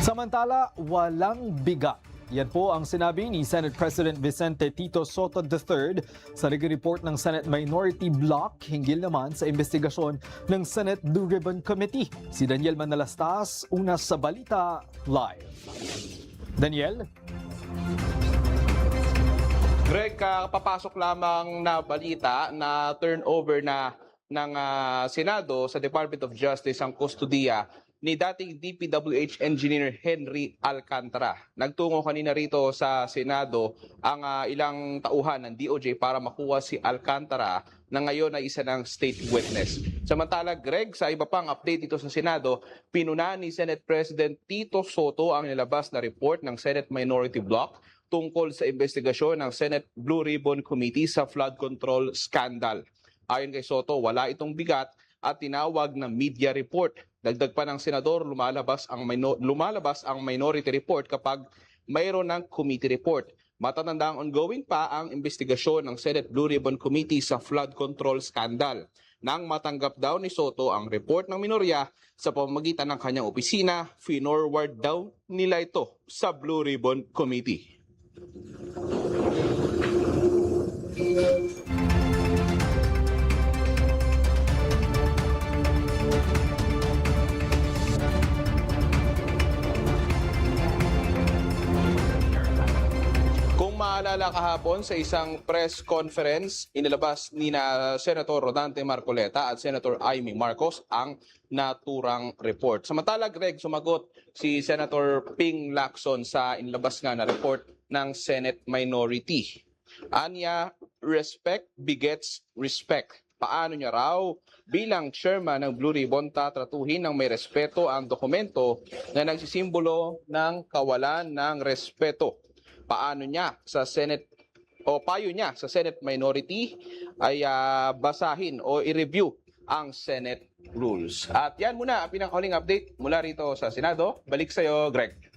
Samantala, walang bigat. Yan po ang sinabi ni Senate President Vicente Tito Soto III sa naging report ng Senate Minority Block hinggil naman sa investigasyon ng Senate Blue Ribbon Committee. Si Daniel Manalastas, una sa Balita Live. Daniel? Greg, papasok lamang na balita na turnover na ng Senado sa Department of Justice ang kustudiya ni dating DPWH Engineer Henry Alcantara. Nagtungo kanina rito sa Senado ang ilang tauhan ng DOJ para makuha si Alcantara na ngayon ay isa ng state witness. Samantala, Greg, sa iba pang update dito sa Senado, pinuna ni Senate President Tito Soto ang nilabas na report ng Senate Minority Block tungkol sa investigasyon ng Senate Blue Ribbon Committee sa flood control scandal. Ayon kay Soto, wala itong bigat at tinawag na media report. Dagdag pa ng senador, lumalabas ang minority report kapag mayroon ng committee report. Matatandang ongoing pa ang investigasyon ng Senate Blue Ribbon Committee sa flood control scandal. Nang matanggap daw ni Soto ang report ng minorya sa pamamagitan ng kanyang opisina, finorward daw nila ito sa Blue Ribbon Committee. Kung maalala kahapon sa isang press conference, inilabas ni Senator Rodante Marcoleta at Senator Amy Marcos ang naturang report. Samantala, Greg, sumagot si Senator Ping Lacson sa inilabas nga na report ng Senate Minority. Anya, respect begets respect. Paano niya raw bilang chairman ng Blue Ribbon tatratuhin ng may respeto ang dokumento na nagsisimbolo ng kawalan ng respeto? Paano niya sa Senate o payo niya sa Senate Minority ay basahin o i-review ang Senate rules. At yan muna ang pinakahuling update mula rito sa Senado. Balik sa iyo, Greg.